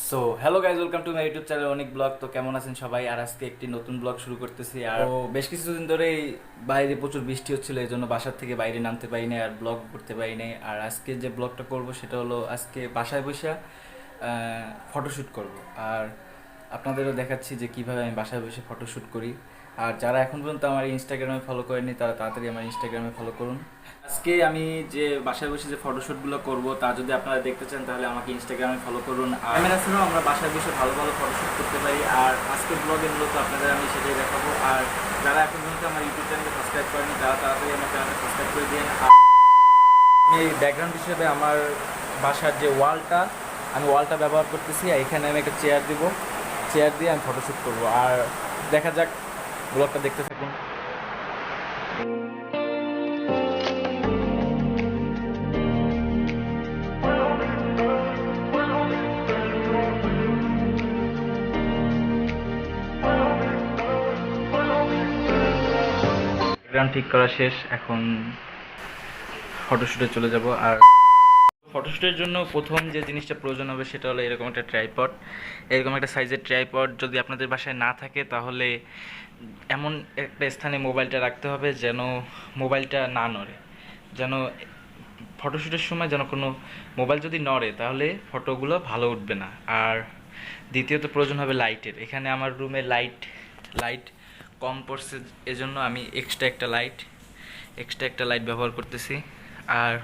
So hello guys, welcome to my YouTube channel অনেক blog. তো কেমন আছেন সবাই? আর আজকে একটি নতুন ব্লগ শুরু করতেছি। আর বেশ কিছুদিন ধরেই বাইরে প্রচুর বৃষ্টি হচ্ছিল, এই জন্য বাসার থেকে বাইরে নামতে পারি নাই আর ব্লগ করতে পারি নাই। আর আজকে যে ব্লগটা করব সেটা হলো আজকে বাসায় বসে ফটোশ্যুট করব। আর আপনাদেরও দেখাচ্ছি যে কিভাবে আমি বাসায় বসে ফটোশ্যুট করি। আর যারা এখন পর্যন্ত আমার ইনস্টাগ্রামে ফলো করেনি তারা তাড়াতাড়ি আমার ইনস্টাগ্রামে ফলো করুন। আজকে আমি যে বাসায় বসে যে ফটোশ্যুটগুলো করব তা যদি আপনারা দেখতে চান তাহলে আমাকে ইনস্টাগ্রামে ফলো করুন। আর ক্যামেরা ছাড়াও আমরা বাসায় বসে ভালো ভালো ফটোশ্যুট করতে পারি। আর আজকের ব্লগে মূলত আপনাদের আমি সেটাই দেখাবো। আর যারা এখন পর্যন্ত আমার ইউটিউব চ্যানেলকে সাবস্ক্রাইব করেনি তারা তাড়াতাড়ি আমার চ্যানেলকে সাবস্ক্রাইব করে দিন। আর আমি ব্যাকগ্রাউন্ড হিসেবে আমার বাসার যে ওয়ালটা ব্যবহার করতেছি। আর এখানে আমি একটা চেয়ার দিব, চেয়ার দিয়ে আমি ফটোশ্যুট করব। আর দেখা যাক, ব্লগটা দেখতে থাকুন। ব্যাকগ্রাউন্ড ঠিক করা শেষ, এখন ফটোশ্যুটে চলে যাব। আর ফটোশ্যুটের জন্য প্রথম যে জিনিসটা প্রয়োজন হবে সেটা হলো এরকম একটা ট্রাইপড। এরকম একটা সাইজের ট্রাইপড যদি আপনাদের বাসায় না থাকে তাহলে এমন একটা স্থানে মোবাইলটা রাখতে হবে যেন মোবাইলটা না নড়ে, যেন ফটোশ্যুটের সময় যেন কোনো মোবাইল যদি নড়ে তাহলে ফটোগুলো ভালো উঠবে না। আর দ্বিতীয়ত প্রয়োজন হবে লাইটের। এখানে আমার রুমে লাইট কম পড়ছে, এজন্য আমি এক্সট্রা একটা লাইট ব্যবহার করতেছি। আর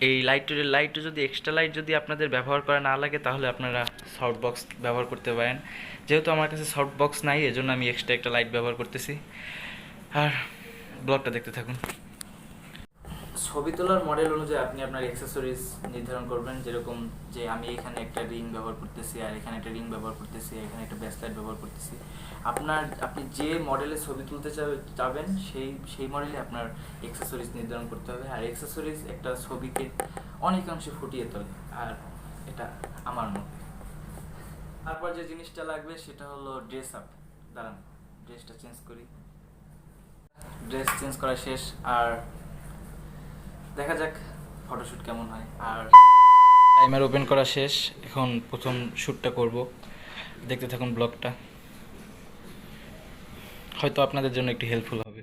এই লাইটটা যদি এক্সট্রা লাইট যদি আপনাদের ব্যবহার করা না লাগে তাহলে আপনারা সফট বক্স ব্যবহার করতে পারেন। যেহেতু আমার কাছে সফট বক্স নাই এজন্য আমি এক্সট্রা একটা লাইট ব্যবহার করতেছি। আর ব্লগটা দেখতে থাকুন। ছবি তোলার মডেল অনুযায়ী আপনি আপনার অ্যাক্সেসরিজ নির্ধারণ করবেন। যেরকম যে আমি এখানে একটা রিং ব্যবহার করতেছি, আর এখানে একটা রিং ব্যবহার করতেছি, এখানে একটা ব্যাসলাইট ব্যবহার করতেছি। আপনি যে মডেলে ছবি তুলতে চাবেন সেই মডেলে আপনার অ্যাক্সেসরিজ নির্ধারণ করতে হবে। আর অ্যাক্সেসরিজ একটা ছবিকে অনেকাংশে ফুটিয়ে তোলে, আর এটা আমার মতে। তারপর যে জিনিসটা লাগবে সেটা হলো ড্রেস আপ। দাঁড়ান, ড্রেসটা চেঞ্জ করি। ড্রেস চেঞ্জ করা শেষ, আর দেখা যাক ফটোশ্যুট কেমন হয়। আর টাইমার ওপেন করা শেষ, এখন প্রথম শ্যুটটা করব। দেখতে থাকুন ব্লগটা, হয়তো আপনাদের জন্য একটু হেল্পফুল হবে।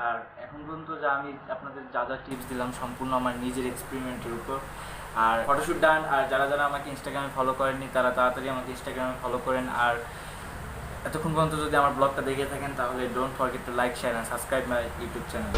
আর এখন পর্যন্ত যা আমি আপনাদের যা টিপস দিলাম সম্পূর্ণ আমার নিজের এক্সপেরিমেন্টের উপর। আর ফটোশ্যুট ডান। আর যারা যারা আমাকে ইনস্টাগ্রামে ফলো করেননি তারা তাড়াতাড়ি আমাকে ইনস্টাগ্রামে ফলো করেন। আর এতক্ষণ পর্যন্ত যদি আমার ব্লগটা দেখে থাকেন তাহলে don't forget to like, share and subscribe my YouTube channel.